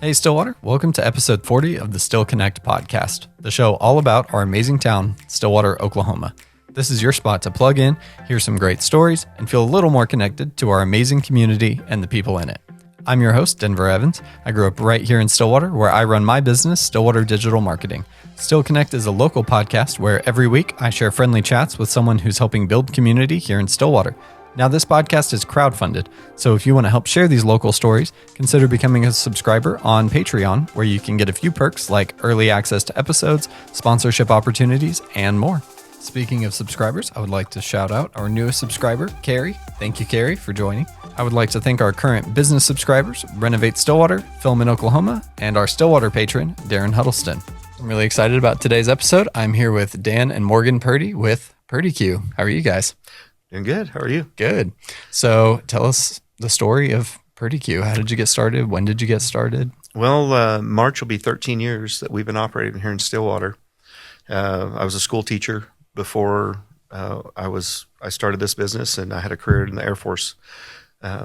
Hey Stillwater, welcome to episode 40 of the Still Connect podcast, the show all about our amazing town, Stillwater, Oklahoma. This is your spot to plug in, hear some great stories, and feel a little more connected to our amazing community and the people in it. I'm your host, Denver Evans. I grew up right here in Stillwater, where I run my business, Stillwater Digital Marketing. Still Connect is a local podcast where every week I share friendly chats with someone who's helping build community here in Stillwater. Now, this podcast is crowdfunded, so if you want to help share these local stories, consider becoming a subscriber on Patreon, where you can get a few perks like early access to episodes, sponsorship opportunities, and more. Speaking of subscribers, I would like to shout out our newest subscriber, Carrie. Thank you, Carrie, for joining. I would like to thank our current business subscribers, Renovate Stillwater, Film in Oklahoma, and our Stillwater patron, Darren Huddleston. I'm really excited about today's episode. I'm here with Dan and Morgan Purdy with Purdy-Q. How are you guys? Doing good. How are you? Good. So tell us the story of Purdy-Q. How did you get started? When did you get started? Well, March will be 13 years that we've been operating here in Stillwater. I was a school teacher before I started this business, and I had a career in the Air Force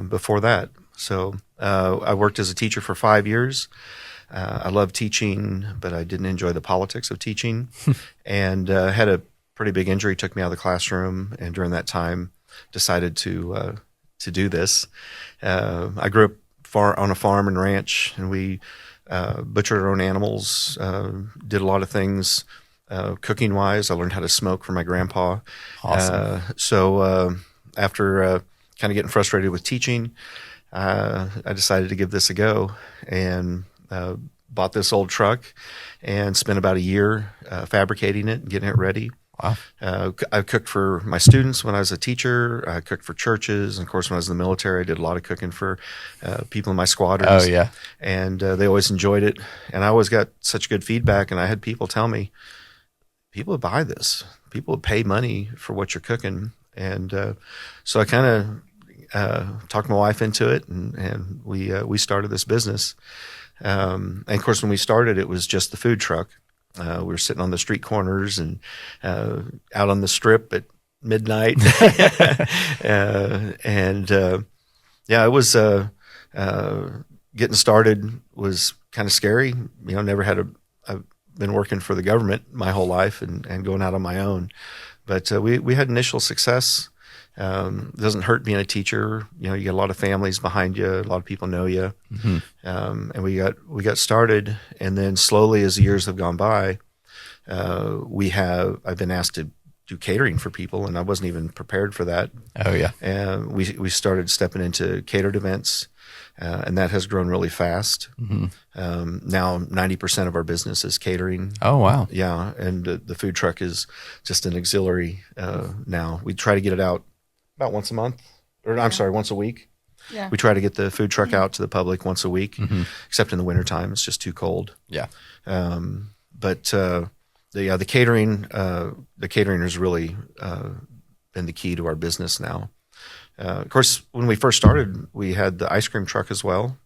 before that. So I worked as a teacher for 5 years. I loved teaching, but I didn't enjoy the politics of teaching, and had a pretty big injury, took me out of the classroom, and during that time decided to do this. I grew up on a farm and ranch, and we butchered our own animals, did a lot of things cooking wise. I learned how to smoke from my grandpa. Awesome. So after kind of getting frustrated with teaching, I decided to give this a go, and bought this old truck and spent about a year fabricating it and getting it ready. Wow. I cooked for my students when I was a teacher. I cooked for churches. And of course, when I was in the military, I did a lot of cooking for people in my squadrons. Oh, yeah. And they always enjoyed it. And I always got such good feedback. And I had people tell me, people would buy this. People would pay money for what you're cooking. And so I kind of talked my wife into it, and we started this business. And of course, when we started, it was just the food truck. We were sitting on the street corners and out on the strip at midnight. It was getting started was kind of scary. You know, I've been working for the government my whole life and going out on my own. But we had initial success. It doesn't hurt being a teacher. You know, you get a lot of families behind you. A lot of people know you. Mm-hmm. And we got started, and then slowly as the years have gone by, I've been asked to do catering for people, and I wasn't even prepared for that. Oh, yeah. And we started stepping into catered events, and that has grown really fast. Mm-hmm. Now 90% of our business is catering. Oh, wow. Yeah, and the food truck is just an auxiliary now. We try to get it out about once a month, once a week. Yeah. We try to get the food truck out to the public once a week, except in the wintertime. It's just too cold. Yeah. But the catering has really been the key to our business now. Of course, when we first started, we had the ice cream truck as well.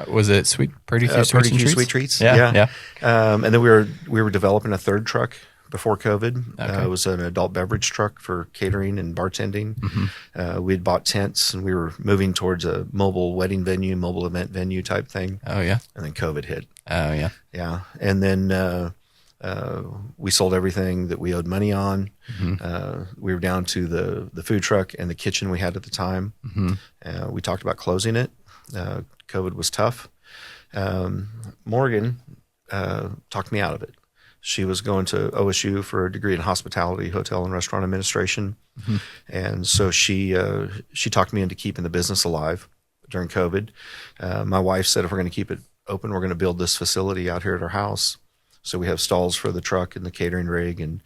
Was it Purdy-Q Sweet Treats? Yeah. And then we were developing a third truck before COVID. Okay. It was an adult beverage truck for catering and bartending. Mm-hmm. We had bought tents, and we were moving towards a mobile wedding venue, mobile event venue type thing. Oh, yeah. And then COVID hit. Oh, yeah. Yeah. And then we sold everything that we owed money on. Mm-hmm. We were down to the food truck and the kitchen we had at the time. Mm-hmm. We talked about closing it. COVID was tough. Morgan talked me out of it. She was going to OSU for a degree in hospitality, hotel and restaurant administration. Mm-hmm. And so she talked me into keeping the business alive during COVID. My wife said, if we're going to keep it open, we're going to build this facility out here at our house. So we have stalls for the truck and the catering rig, and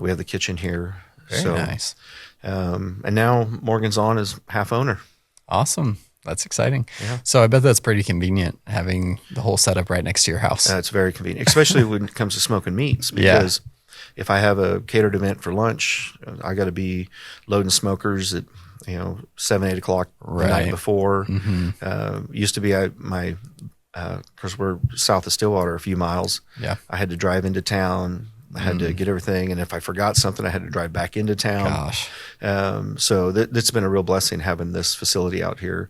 we have the kitchen here. Very nice. And now Morgan's on as half owner. Awesome. That's exciting. Yeah. So I bet that's pretty convenient, having the whole setup right next to your house. It's very convenient, especially when it comes to smoking meats, because if I have a catered event for lunch, I got to be loading smokers at 7, 8 o'clock the night before. Mm-hmm. Used to be of course we're south of Stillwater a few miles. Yeah. I had to drive into town, I had to get everything. And if I forgot something, I had to drive back into town. Gosh. So that's been a real blessing having this facility out here.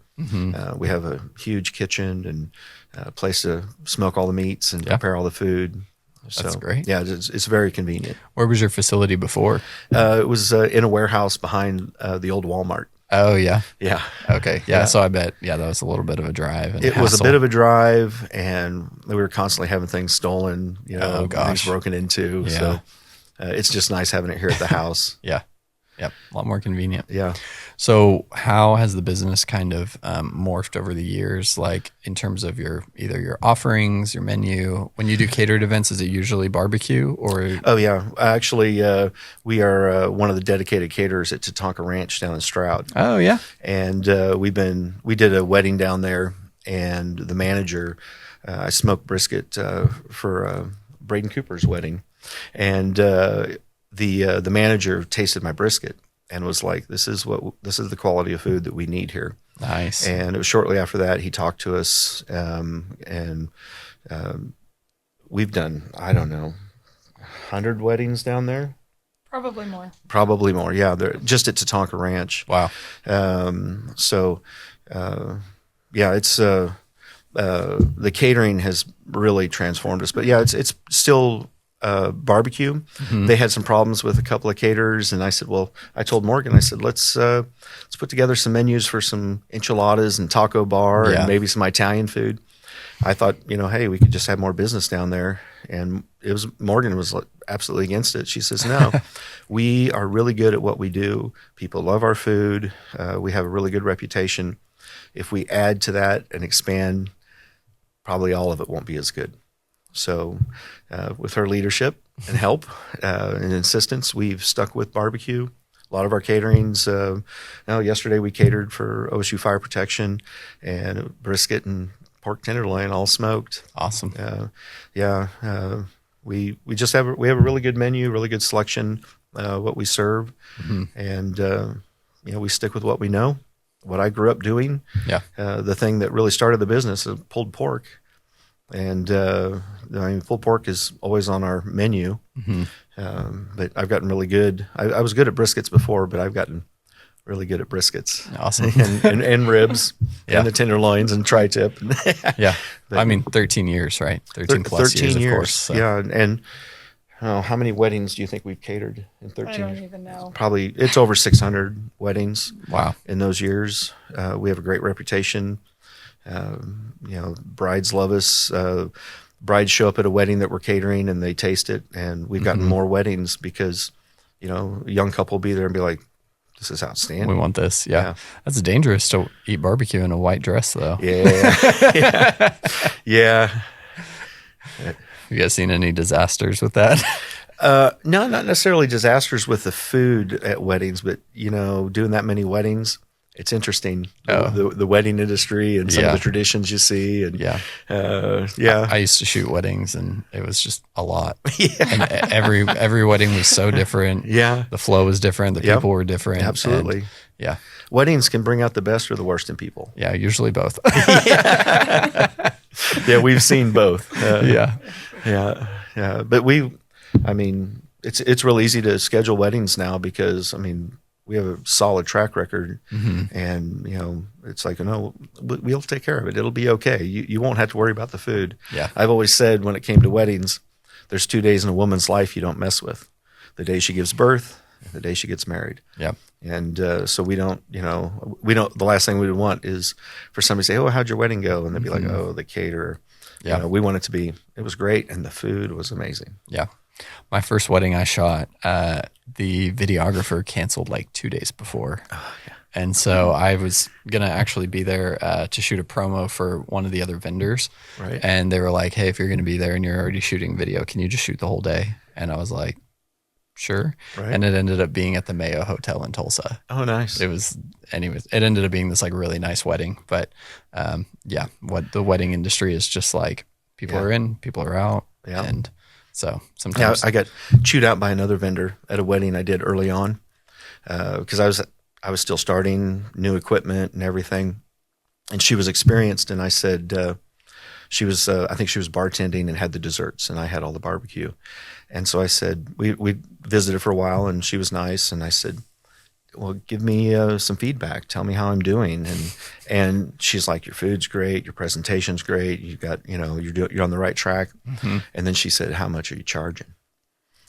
We have a huge kitchen and a place to smoke all the meats and prepare all the food. So, That's great. Yeah, it's very convenient. Where was your facility before? It was in a warehouse behind the old Walmart. Oh, yeah. Yeah. Okay. Yeah. So I bet, that was a little bit of a drive. And It was a bit of a drive, and we were constantly having things stolen, things broken into. Yeah. So it's just nice having it here at the house. Yeah. Yep. A lot more convenient. Yeah. So how has the business kind of morphed over the years, like in terms of either your offerings, your menu? When you do catered events, is it usually barbecue or? Oh, yeah. Actually, we are one of the dedicated caterers at Tatanka Ranch down in Stroud. Oh, yeah. And we did a wedding down there, and the manager, I smoked brisket for Braden Cooper's wedding. And the manager tasted my brisket and was like, this is the quality of food that we need here. Nice. And it was shortly after that he talked to us, and we've done, I don't know, 100 weddings down there. Probably more. Probably more. Yeah. They're just at Tatanka Ranch. Wow. It's the catering has really transformed us, but yeah, it's still barbecue. They had some problems with a couple of caterers, and I told Morgan, I said, let's put together some menus for some enchiladas and taco bar and maybe some Italian food. I thought, hey, we could just have more business down there. And Morgan was absolutely against it. She says, no, we are really good at what we do. People love our food. We have a really good reputation. If we add to that and expand, probably all of it won't be as good. So with her leadership and help and insistence, we've stuck with barbecue. A lot of our caterings, yesterday we catered for OSU Fire Protection and brisket and pork tenderloin, all smoked. Awesome. We have a really good menu, really good selection, what we serve. And, we stick with what we know, what I grew up doing. Yeah. The thing that really started the business is pulled pork. And pulled pork is always on our menu, but I've gotten really good. I was good at briskets before, but I've gotten really good at briskets. Awesome. and ribs and the tenderloins and tri-tip. Yeah. But, 13 years, right? 13 plus 13 years, of course. So. Yeah. And how many weddings do you think we've catered in 13 years? I don't even know. Probably it's over 600 weddings. Wow. In those years. We have a great reputation. Brides love us. Brides show up at a wedding that we're catering and they taste it. And we've gotten more weddings because, a young couple will be there and be like, this is outstanding. We want this. Yeah. That's dangerous to eat barbecue in a white dress though. Yeah. Yeah. You guys seen any disasters with that? No, not necessarily disasters with the food at weddings, but, doing that many weddings, it's interesting, the wedding industry and some of the traditions you see. And I used to shoot weddings, and it was just a lot. And every wedding was so different. Yeah, the flow was different. The people were different. Absolutely. And, weddings can bring out the best or the worst in people. Yeah, usually both. Yeah, we've seen both. Yeah. But it's real easy to schedule weddings now because we have a solid track record, and it's like, we'll take care of it. It'll be okay. You won't have to worry about the food. Yeah. I've always said when it came to weddings, there's 2 days in a woman's life you don't mess with: the day she gives birth and the day she gets married. Yeah. And so we don't. The last thing we would want is for somebody to say, "Oh, how'd your wedding go?" And they'd be like, "Oh, the caterer." Yeah. We want it to be. It was great, and the food was amazing. Yeah. My first wedding I shot, the videographer canceled like 2 days before. Oh, yeah. And so I was going to actually be there to shoot a promo for one of the other vendors. Right. And they were like, hey, if you're going to be there and you're already shooting video, can you just shoot the whole day? And I was like, sure. Right. And it ended up being at the Mayo Hotel in Tulsa. Oh, nice. It ended up being this like really nice wedding. But what the wedding industry is just like, people are in, people are out. Yeah. And so sometimes I got chewed out by another vendor at a wedding I did early on because I was still starting new equipment and everything, and she was experienced. And I said, she was, I think she was bartending and had the desserts, and I had all the barbecue. And so I said, we visited for a while, and she was nice. And I said, well, give me some feedback. Tell me how I'm doing. And she's like, your food's great. Your presentation's great. You got, you're on the right track. Mm-hmm. And then she said, how much are you charging?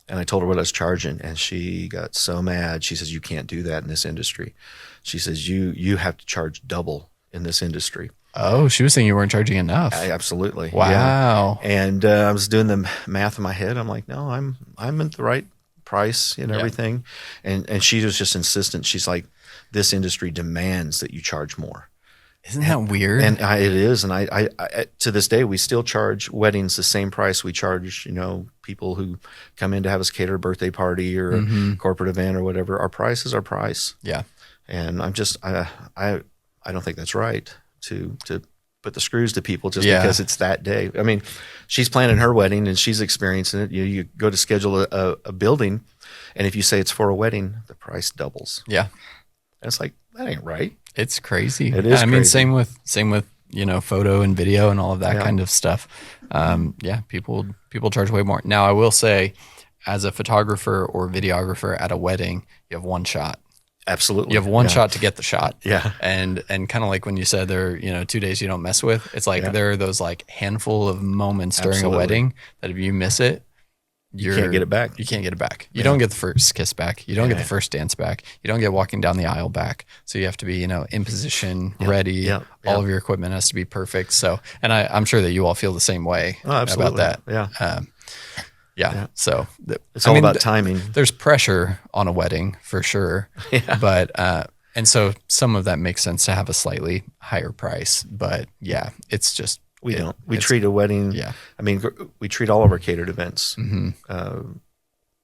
And I told her what I was charging, and she got so mad. She says, you can't do that in this industry. She says, you have to charge double in this industry. Oh, she was saying you weren't charging enough. Absolutely. Wow. Yeah. And I was doing the math in my head. I'm like, no, I'm at the right price and everything. And she was just insistent. She's like, this industry demands that you charge more. Isn't that weird? And it is. And I to this day, we still charge weddings the same price we charge, people who come in to have us cater a birthday party or a corporate event or whatever. Our price is our price. Yeah. And I'm just, I don't think that's right to put the screws to people just because it's that day. I mean, she's planning her wedding and she's experiencing it. You go to schedule a building, and if you say it's for a wedding, the price doubles. Yeah. And it's like, that ain't right. It's crazy. It is. I mean, same with photo and video and all of that kind of stuff. People charge way more. Now, I will say, as a photographer or videographer at a wedding, you have one shot. Absolutely. You have one shot to get the shot. Yeah. And kind of like when you said there, 2 days you don't mess with, it's like there are those like handful of moments during a wedding that if you miss it, you can't get it back. You can't get it back. You don't get the first kiss back. You don't get the first dance back. You don't get walking down the aisle back. So you have to be, in position, ready. All of your equipment has to be perfect. So, and I'm sure that you all feel the same way about that. Yeah. So it's all about timing. There's pressure on a wedding for sure. But, and so some of that makes sense to have a slightly higher price, but it's just, we treat a wedding. Yeah. I mean, we treat all of our catered events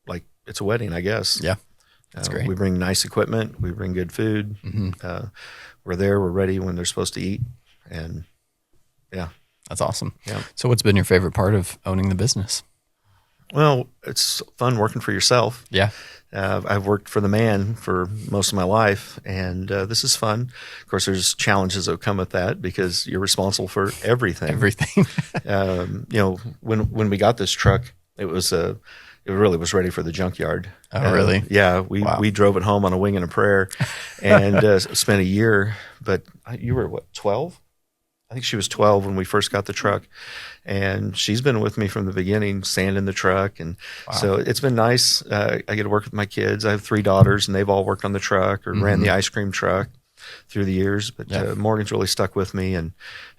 like it's a wedding, I guess. Yeah. That's great. We bring nice equipment. We bring good food. We're there. We're ready when they're supposed to eat. And that's awesome. Yeah. So what's been your favorite part of owning the business? Well, it's fun working for yourself. Yeah. I've worked for the man for most of my life, and this is fun. Of course, there's challenges that come with that because you're responsible for everything. Everything. When we got this truck, it really was ready for the junkyard. Oh, really? Yeah. We drove it home on a wing and a prayer, and spent a year. But you were what, 12? I think she was 12 when we first got the truck, and she's been with me from the beginning, sanding the truck. And so it's been nice. I get to work with my kids. I have 3 daughters, and they've all worked on the truck or ran the ice cream truck through the years. But Morgan's really stuck with me, and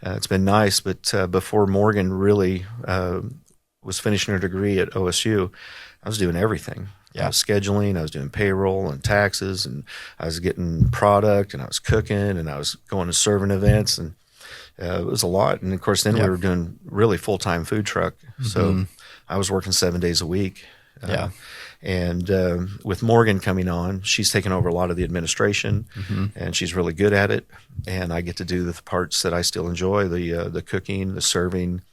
it's been nice. But before Morgan really was finishing her degree at OSU, I was doing everything. I was scheduling, I was doing payroll and taxes, and I was getting product, and I was cooking, and I was going to serving events, and it was a lot. And of course, then we were doing really full-time food truck. So I was working 7 days a week. And with Morgan coming on, she's taken over a lot of the administration, and she's really good at it. And I get to do the parts that I still enjoy, the cooking, the serving,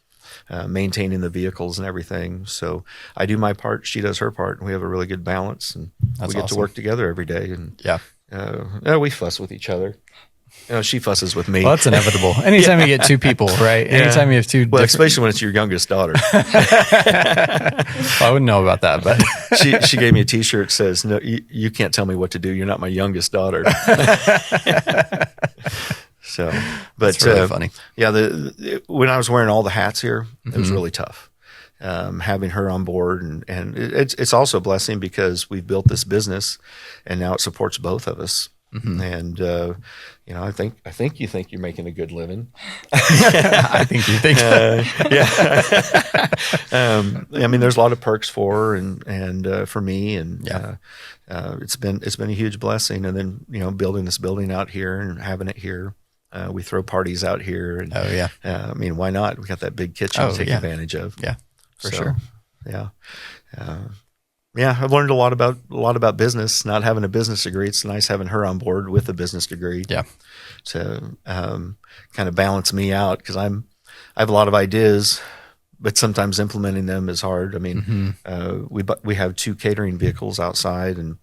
maintaining the vehicles and everything. So I do my part, she does her part, and we have a really good balance. And we get to work together every day. And we fuss with each other. She fusses with me. Well, that's inevitable. Anytime you get 2 people, right? Anytime you have 2 especially when it's your youngest daughter. Well, I wouldn't know about that, but she gave me a T-shirt that says, "No, you can't tell me what to do. You're not my youngest daughter." So, but it's really funny. Yeah, when I was wearing all the hats here, it was really tough. Having her on board, and it's also a blessing because we've built this business, and now it supports both of us. And I think you think you're making a good living. I think you think. I mean, there's a lot of perks for her and for me, and it's been a huge blessing. And then building this building out here and having it here. We throw parties out here, and I mean, why not? We got that big kitchen to take advantage of. Yeah, for sure. Yeah, I've learned a lot about business. Not having a business degree, it's nice having her on board with a business degree. Yeah, to kind of balance me out because I have a lot of ideas, but sometimes implementing them is hard. I mean, we have 2 catering vehicles outside, and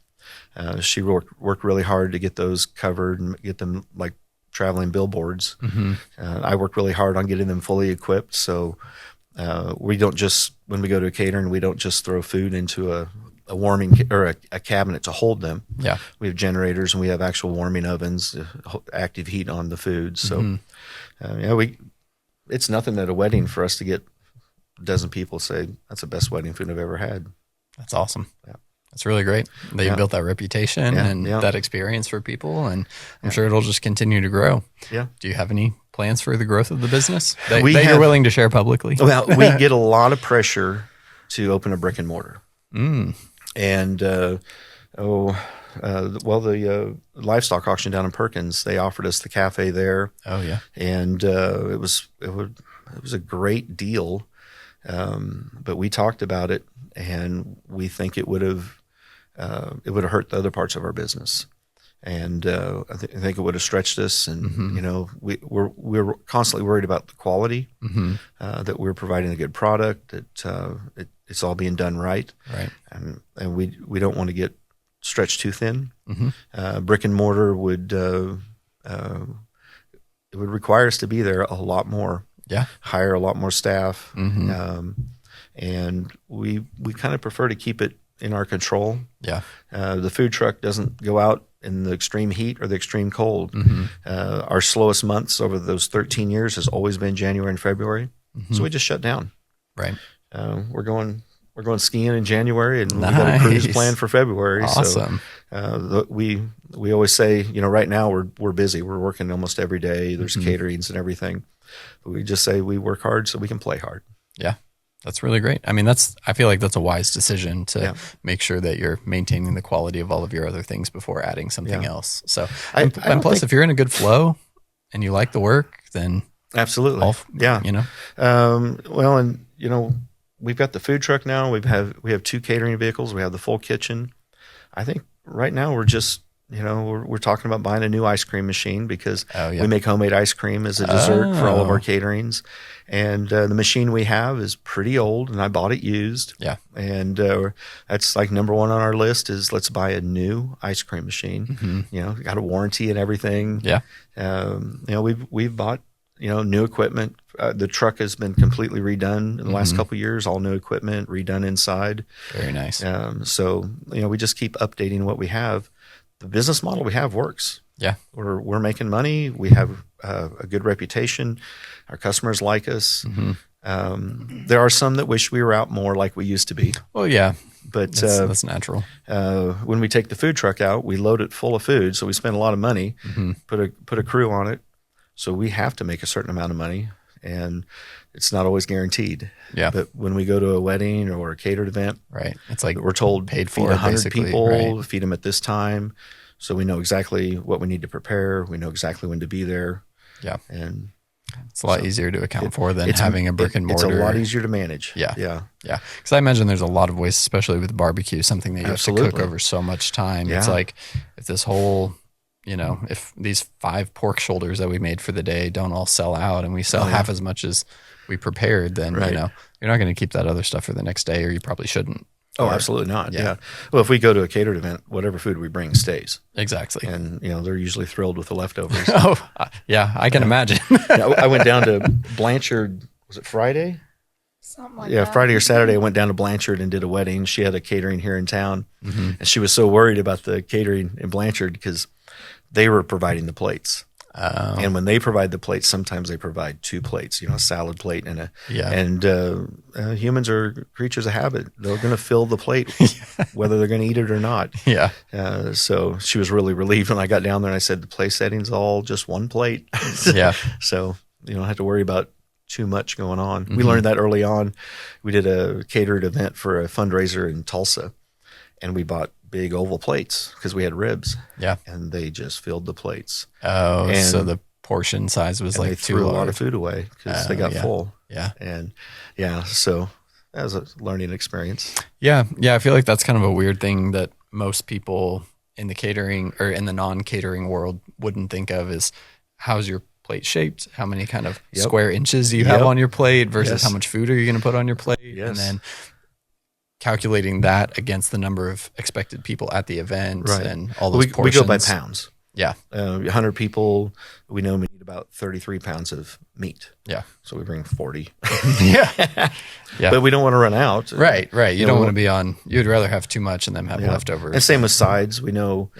she worked really hard to get those covered and get them like traveling billboards. I work really hard on getting them fully equipped. So we don't just, when we go to a catering, we don't just throw food into a warming or a cabinet to hold them. Yeah. We have generators and we have actual warming ovens, active heat on the food. So it's nothing at a wedding for us to get a dozen people say that's the best wedding food I've ever had. That's awesome. Yeah. That's really great that you built that reputation and that experience for people. And I'm sure it'll just continue to grow. Yeah. Do you have any plans for the growth of the business that you're willing to share publicly? Well, we get a lot of pressure to open a brick and mortar. And, the livestock auction down in Perkins, they offered us the cafe there. Oh yeah. And, it was a great deal. But we talked about it and we think it would have hurt the other parts of our business. And, I think it would have stretched us. And, you know, we're constantly worried about the quality, that we're providing a good product, that, it's all being done right. Right. And we don't want to get stretched too thin. Brick and mortar would, it would require us to be there a lot more. Yeah. Hire a lot more staff. And we kind of prefer to keep it in our control. Yeah. The food truck doesn't go out in the extreme heat or the extreme cold. Our slowest months over those 13 years has always been January and February. So we just shut down. Right. We're going skiing in January, and we got a cruise planned for February. Awesome. So we always say, you know, right now we're busy. We're working almost every day. There's caterings and everything. But we just say we work hard so we can play hard. Yeah. That's really great. I mean, I feel like that's a wise decision to make sure that you're maintaining the quality of all of your other things before adding something else. So, and plus, if you're in a good flow and you like the work, then absolutely, you know. Well, and you know, we've got the food truck now. We have 2 catering vehicles. We have the full kitchen. I think right now we're just, you know, we're talking about buying a new ice cream machine because we make homemade ice cream as a dessert for all of our caterings. And the machine we have is pretty old, and I bought it used. Yeah. And that's like number 1 on our list is let's buy a new ice cream machine. You know, got a warranty and everything. Yeah. You know, we've bought, you know, new equipment. The truck has been completely redone in the last couple of years, all new equipment, redone inside. Very nice. So, you know, we just keep updating what we have. The business model we have works. Yeah. We're making money. We have a good reputation. Our customers like us. There are some that wish we were out more like we used to be. Well, yeah. But that's natural. When we take the food truck out, we load it full of food. So we spend a lot of money, put a crew on it. So we have to make a certain amount of money, and it's not always guaranteed. Yeah. But when we go to a wedding or a catered event, right, it's like we're told paid feed for 100 people, feed them at this time. So we know exactly what we need to prepare. We know exactly when to be there. Yeah. And it's a lot easier to account for than having a brick and mortar. It's a lot easier to manage. Yeah. Yeah. Yeah. Because I imagine there's a lot of waste, especially with barbecue, something that you have to cook over so much time. Yeah. It's like if this whole, you know, if these 5 pork shoulders that we made for the day don't all sell out and we sell half as much as we prepared, then, you know, you're not going to keep that other stuff for the next day, or you probably shouldn't. Oh, absolutely not. Yeah. Well, if we go to a catered event, whatever food we bring stays. Exactly. And, you know, they're usually thrilled with the leftovers. Yeah, I can imagine. I went down to Blanchard, was it Friday? Something like that. Friday or Saturday, I went down to Blanchard and did a wedding. She had a catering here in town. And she was so worried about the catering in Blanchard because they were providing the plates. And when they provide the plates, sometimes they provide 2 plates, you know, a salad plate and humans are creatures of habit. They're going to fill the plate whether they're going to eat it or not. Yeah. So she was really relieved when I got down there and I said, the place setting's all just 1 plate. Yeah. So you don't have to worry about too much going on. We learned that early on. We did a catered event for a fundraiser in Tulsa, and we bought big oval plates because we had ribs. Yeah. And they just filled the plates. Oh, and so the portion size was like too large. They threw a lot of food away because they got full. Yeah. And so that was a learning experience. Yeah. Yeah. I feel like that's kind of a weird thing that most people in the catering or in the non-catering world wouldn't think of is how's your plate shaped? How many kind of square inches do you have on your plate versus how much food are you going to put on your plate? Yes. And then calculating that against the number of expected people at the event and all those portions. We go by pounds. Yeah. 100 people, we know we need about 33 pounds of meat. Yeah. So we bring 40. Yeah. Yeah. But we don't want to run out. Right. You don't want to be on, you'd rather have too much and then have leftovers. And same with sides. We know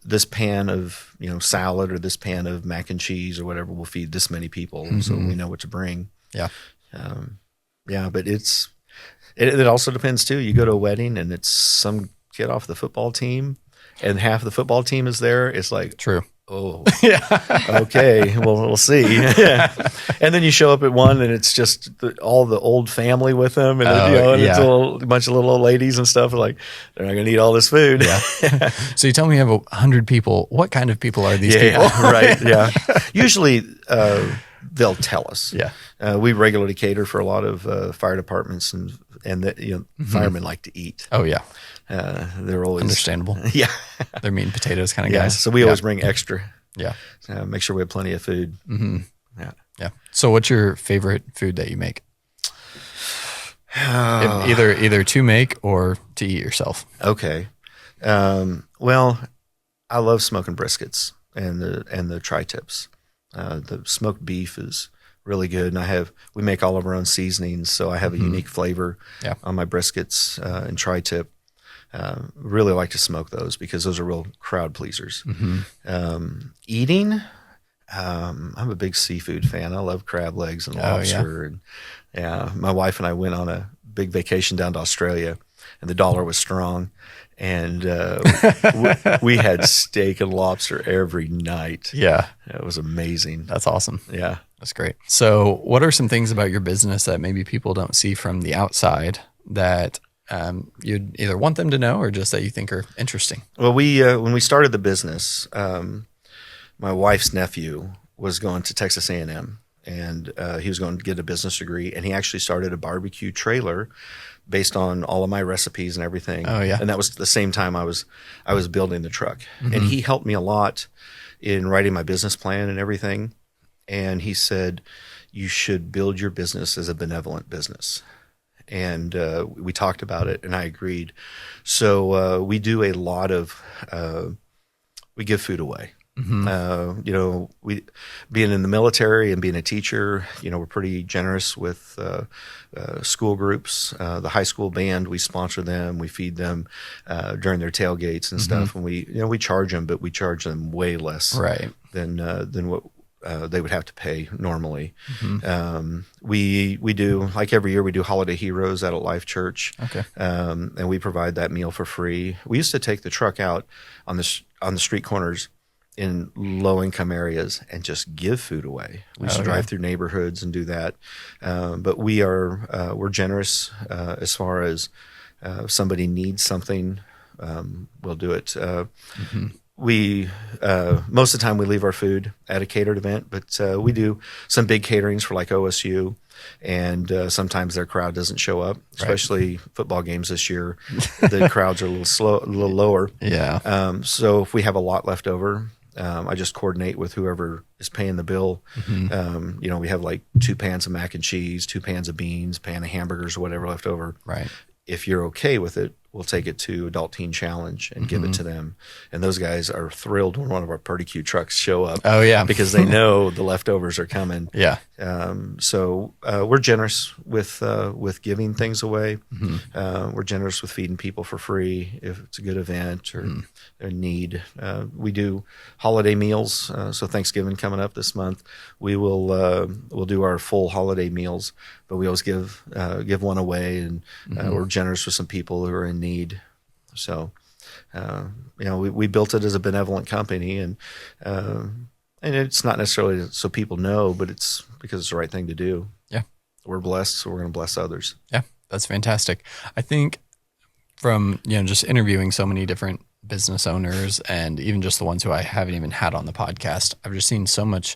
this pan of, salad or this pan of mac and cheese or whatever will feed this many people. So we know what to bring. Yeah. But it also depends too. You go to a wedding and it's some kid off the football team and half the football team is there. It's like, true. Oh, okay. Well, we'll see. And then you show up at one, and it's just all the old family with them, and it's a bunch of little old ladies and stuff. Like they're not going to eat all this food. Yeah. So you tell me you have 100 people. What kind of people are these people? Right. Yeah. Usually, they'll tell us. Yeah. We regularly cater for a lot of fire departments, and firemen like to eat. Oh yeah. They're always understandable. Yeah. They're meat and potatoes kind of guys. So we always bring extra. Yeah. Make sure we have plenty of food. Mm-hmm. Yeah. So what's your favorite food that you make? Either to make or to eat yourself. Okay. Well, I love smoking briskets and the tri-tips. The smoked beef is really good, and we make all of our own seasonings, so I have a unique flavor on my briskets and tri-tip. Really like to smoke those because those are real crowd pleasers. Eating, I'm a big seafood fan. I love crab legs and lobster. And my wife and I went on a big vacation down to Australia, and the dollar was strong, and we had steak and lobster every night. Yeah, it was amazing. That's awesome. Yeah, that's great. So, what are some things about your business that maybe people don't see from the outside that you'd either want them to know or just that you think are interesting? Well, when we started the business, my wife's nephew was going to Texas A&M, and he was going to get a business degree, and he actually started a barbecue trailer based on all of my recipes and everything. Oh yeah. And that was the same time I was building the truck, and he helped me a lot in writing my business plan and everything. And he said, you should build your business as a benevolent business. And we talked about it, and I agreed. So we do a lot of we give food away. We being in the military and being a teacher, we're pretty generous with school groups. The high school band, we sponsor them, we feed them during their tailgates and stuff, and we charge them, but we charge them way less than what they would have to pay normally. We do, like every year, we do Holiday Heroes out at Life Church. Okay. And we provide that meal for free. We used to take the truck out on the street corners in low-income areas and just give food away. We used to drive through neighborhoods and do that. But we're generous as far as if somebody needs something, we'll do it. We most of the time we leave our food at a catered event, but we do some big caterings for like OSU, and sometimes their crowd doesn't show up, especially football games this year. The crowds are a little lower. Yeah. So if we have a lot left over, I just coordinate with whoever is paying the bill. We have like 2 pans of mac and cheese, 2 pans of beans, pan of hamburgers, or whatever left over. Right. If you're okay with it, we'll take it to Adult Teen Challenge and give it to them. And those guys are thrilled when one of our Purdy-Q trucks show up. Oh, yeah. Because they know the leftovers are coming. Yeah. So we're generous with giving things away. We're generous with feeding people for free if it's a good event or a need. We do holiday meals. So Thanksgiving coming up this month, we'll do our full holiday meals, but we always give one away, and we're generous with some people who are in need. So, we built it as a benevolent company, and it's not necessarily so people know, but it's because it's the right thing to do. Yeah. We're blessed, so we're going to bless others. Yeah, that's fantastic. I think from, just interviewing so many different business owners and even just the ones who I haven't even had on the podcast, I've just seen so much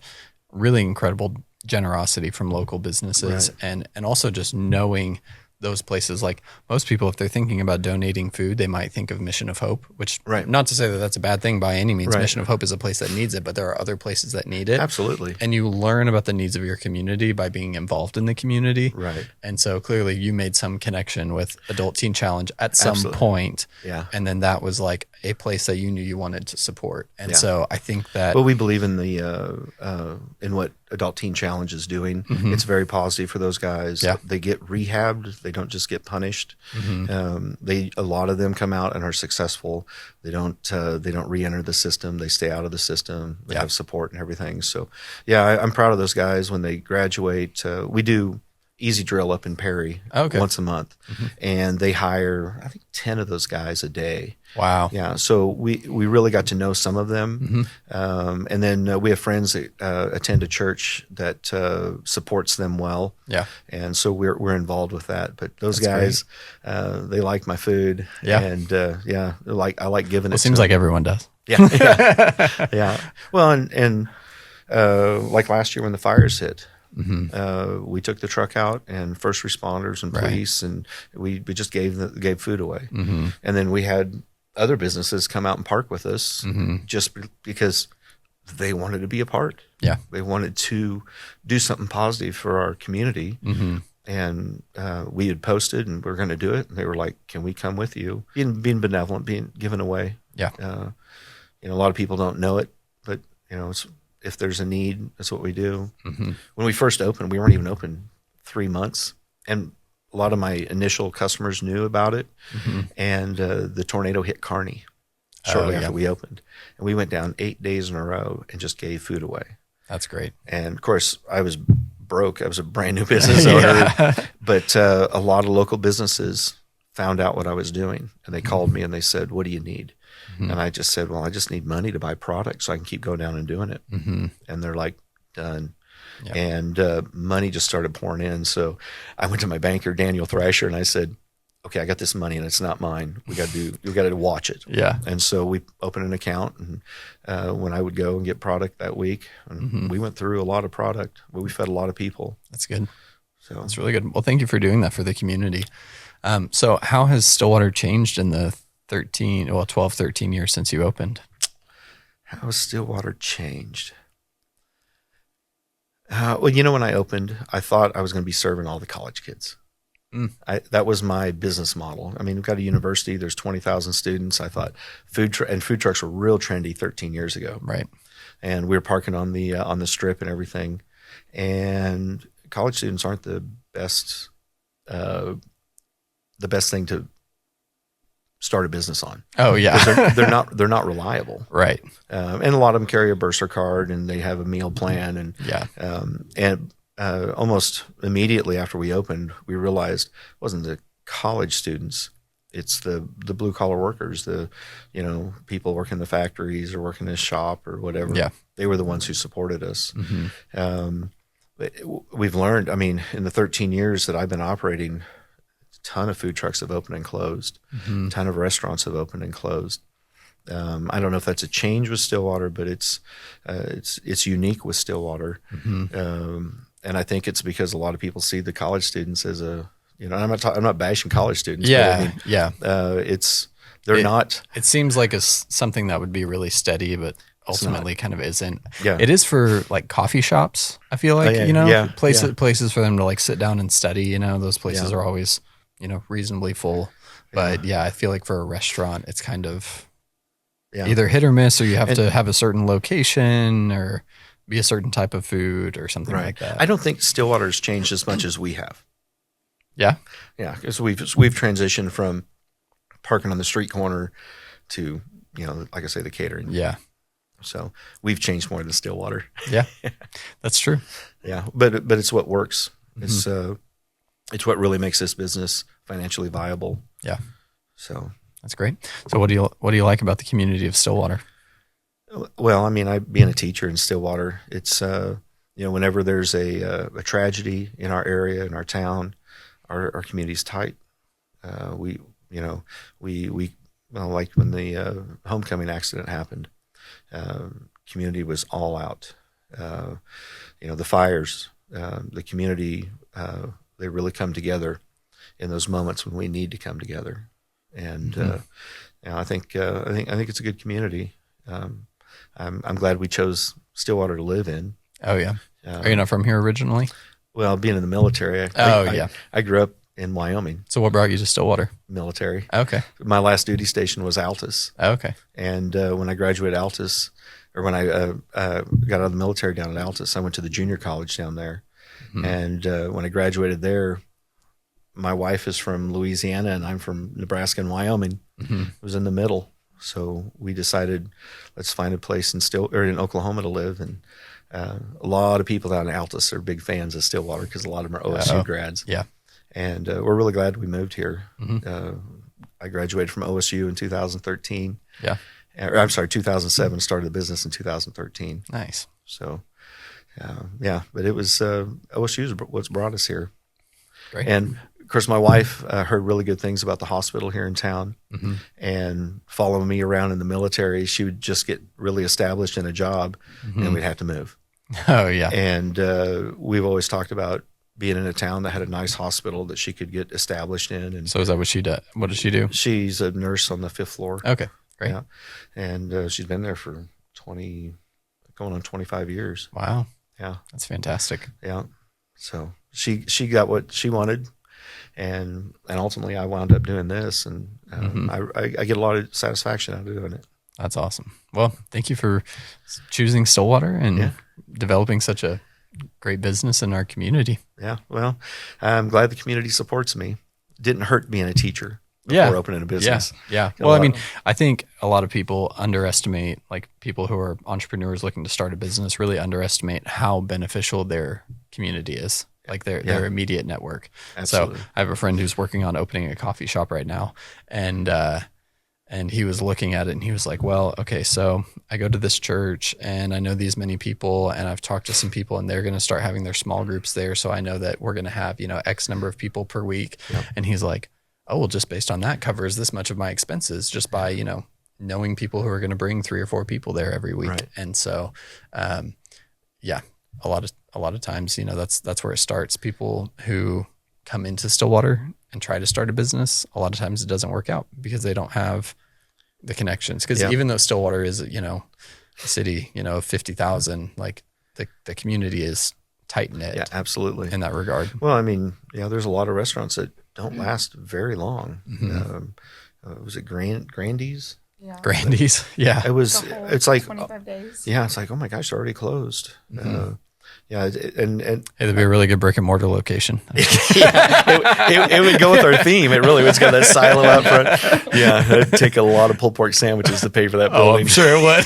really incredible generosity from local businesses, and also just knowing those places, like most people, if they're thinking about donating food, they might think of Mission of Hope, which Right. not to say that that's a bad thing by any means. Right. Mission of Hope is a place that needs it, but there are other places that need it. Absolutely. And you learn about the needs of your community by being involved in the community. Right. And so clearly you made some connection with Adult Teen Challenge at some Absolutely. point. Yeah. And then that was like a place that you knew you wanted to support. And Yeah. so I think that Well, we believe in in what Adult Teen Challenge is doing. It's very positive for those guys. Yeah. They get rehabbed. They don't just get punished. Mm-hmm. A lot of them come out and are successful. They don't re-enter the system. They stay out of the system. They Yeah. have support and everything. So, yeah, I'm proud of those guys when they graduate. We do Easy Drill up in Perry Okay. once a month, and they hire, I think, 10 of those guys a day. wow. Yeah, so we really got to know some of them, and then we have friends that attend a church that supports them well. Yeah. And so we're involved with that. But those That's guys, they like my food. Yeah. And I like giving Well, it. it seems to like everyone does. them. Yeah, yeah. Well, and like last year when the fires hit. We took the truck out and first responders and Right. police, and we just gave food away. And then we had other businesses come out and park with us just because they wanted to be a part. Yeah. They wanted to do something positive for our community. And we had posted and we're going to do it. And they were like, can we come with you? Being benevolent, being given away. Yeah. A lot of people don't know it, but if there's a need, that's what we do. When we first opened, we weren't even open 3 months. And a lot of my initial customers knew about it. And the tornado hit Kearney shortly after we opened. And we went down 8 days in a row and just gave food away. That's great. And of course, I was broke. I was a brand new business owner. But a lot of local businesses found out what I was doing. And they called me and they said, what do you need? And I just said, well, I just need money to buy product so I can keep going down and doing it. And they're like, done. Yep. And money just started pouring in. So I went to my banker, Daniel Thrasher, and I said, okay, I got this money and it's not mine. We got to watch it. Yeah. And so we opened an account, and when I would go and get product that week, and we went through a lot of product. We fed a lot of people. That's good. So That's really good. Well, thank you for doing that for the community. So how has Stillwater changed in the 12, 13 years since you opened? how has Stillwater changed? When I opened, I thought I was going to be serving all the college kids. That was my business model. I mean, we've got a university. There's 20,000 students. I thought food trucks were real trendy 13 years ago. Right. And we were parking on the strip and everything. And college students aren't the best thing to start a business on. Oh yeah. they're not reliable. Right. And a lot of them carry a bursar card and they have a meal plan. And almost immediately after we opened, we realized it wasn't the college students. It's the blue collar workers, the people working in the factories or working in the shop or whatever. Yeah. They were the ones who supported us. We've learned, I mean, in the 13 years that I've been operating, a ton of food trucks have opened and closed. A ton of restaurants have opened and closed. I don't know if that's a change with Stillwater, but it's unique with Stillwater. And I think it's because a lot of people see the college students as I'm not bashing college students. Yeah. But I mean, they're not. It seems like something that would be really steady, but ultimately kind of isn't. Yeah. It is for like coffee shops. I feel like, places for them to like sit down and study, those places are always, reasonably full. But I feel like for a restaurant, it's kind of either hit or miss, or you have to have a certain location or be a certain type of food or something like that. I don't think Stillwater's changed as much as we have. Yeah. Yeah. Because we've transitioned from parking on the street corner to, like I say, the catering. Yeah. So we've changed more than Stillwater. Yeah. That's true. Yeah. But it's what works. It's what really makes this business financially viable. Yeah. So that's great. So what do you like about the community of Stillwater? Well, I mean, being a teacher in Stillwater, it's whenever there's a tragedy in our area, in our town, our community's tight. Like when the homecoming accident happened, community was all out. The fires, the community, they really come together. in those moments when we need to come together. And I think it's a good community. I'm glad we chose Stillwater to live in. Oh yeah. Are you not from here originally? Well, being in the military, I grew up in Wyoming. So what brought you to Stillwater? Military. Okay. My last duty station was Altus. Okay. And when I graduated Altus, or when I got out of the military down at Altus, I went to the junior college down there. Mm-hmm. And when I graduated there, my wife is from Louisiana and I'm from Nebraska and Wyoming. Mm-hmm. It was in the middle. So we decided, let's find a place in Oklahoma to live. And a lot of people down in Altus are big fans of Stillwater because a lot of them are OSU grads. Yeah. And we're really glad we moved here. Mm-hmm. I graduated from OSU in 2013. Yeah. I'm sorry, 2007, started the business in 2013. Nice. So, but it was OSU is what's brought us here. Great. And of course, my wife heard really good things about the hospital here in town. Mm-hmm. And following me around in the military, she would just get really established in a job, mm-hmm. and we'd have to move. Oh, yeah. And we've always talked about being in a town that had a nice hospital that she could get established in. And so is that what she does? What does she do? She's a nurse on the 5th floor. Okay, great. Yeah. And she's been there for going on 25 years. Wow. Yeah. That's fantastic. Yeah. So she got what she wanted. And ultimately I wound up doing this, and mm-hmm. I get a lot of satisfaction out of doing it. That's awesome. Well, thank you for choosing Stillwater and developing such a great business in our community. Yeah. Well, I'm glad the community supports me. It didn't hurt being a teacher before opening a business. Yeah. Well, I mean, I think a lot of people underestimate, like people who are entrepreneurs looking to start a business really underestimate how beneficial their community is. Like their immediate network. Absolutely. So I have a friend who's working on opening a coffee shop right now, and he was looking at it and he was like, well, okay, so I go to this church and I know these many people and I've talked to some people and they're going to start having their small groups there. So I know that we're going to have, X number of people per week. Yep. And he's like, oh, well, just based on that covers this much of my expenses just by, knowing people who are going to bring 3 or 4 people there every week. Right. And so, a lot of times, that's where it starts. People who come into Stillwater and try to start a business, a lot of times it doesn't work out because they don't have the connections. Because even though Stillwater is, a city, of 50,000, like the community is tight knit. Yeah, absolutely. In that regard. Well, I mean, there's a lot of restaurants that don't last very long. Mm-hmm. Was it Grandy's? Yeah. Grandy's. Yeah. It's like 25 days. Yeah. It's like, oh my gosh, they're already closed. Mm-hmm. And that'd be a really good brick and mortar location. it would go with our theme. It really was got that silo out front. Yeah, it'd take a lot of pulled pork sandwiches to pay for that building. Oh, I'm sure it would.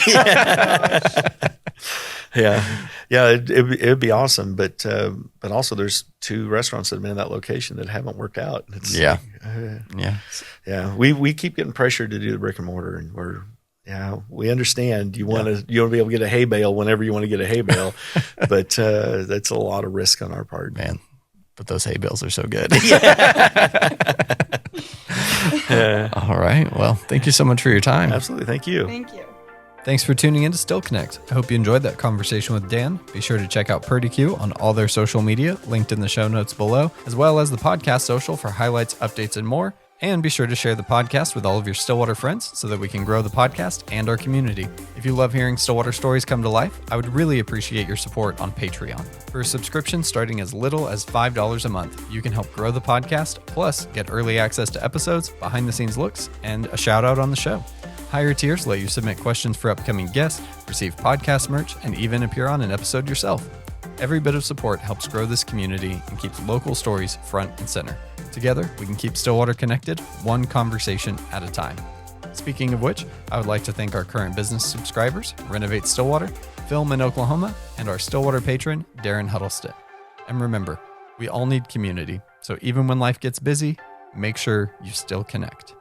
It would be awesome. But also there's 2 restaurants that have been in that location that haven't worked out. We keep getting pressured to do the brick and mortar, and we understand you want to be able to get a hay bale whenever you want to get a hay bale, but that's a lot of risk on our part, man. But those hay bales are so good. All right. Well, thank you so much for your time. Absolutely. Thank you. Thank you. Thanks for tuning in to Still Connect. I hope you enjoyed that conversation with Dan. Be sure to check out Purdy-Q on all their social media, linked in the show notes below, as well as the podcast social for highlights, updates, and more. And be sure to share the podcast with all of your Stillwater friends so that we can grow the podcast and our community. If you love hearing Stillwater stories come to life, I would really appreciate your support on Patreon. For a subscription starting as little as $5 a month, you can help grow the podcast, plus get early access to episodes, behind-the-scenes looks, and a shout-out on the show. Higher tiers let you submit questions for upcoming guests, receive podcast merch, and even appear on an episode yourself. Every bit of support helps grow this community and keeps local stories front and center. Together, we can keep Stillwater connected, one conversation at a time. Speaking of which, I would like to thank our current business subscribers, Renovate Stillwater, Film in Oklahoma, and our Stillwater patron, Darren Huddleston. And remember, we all need community, so even when life gets busy, make sure you still connect.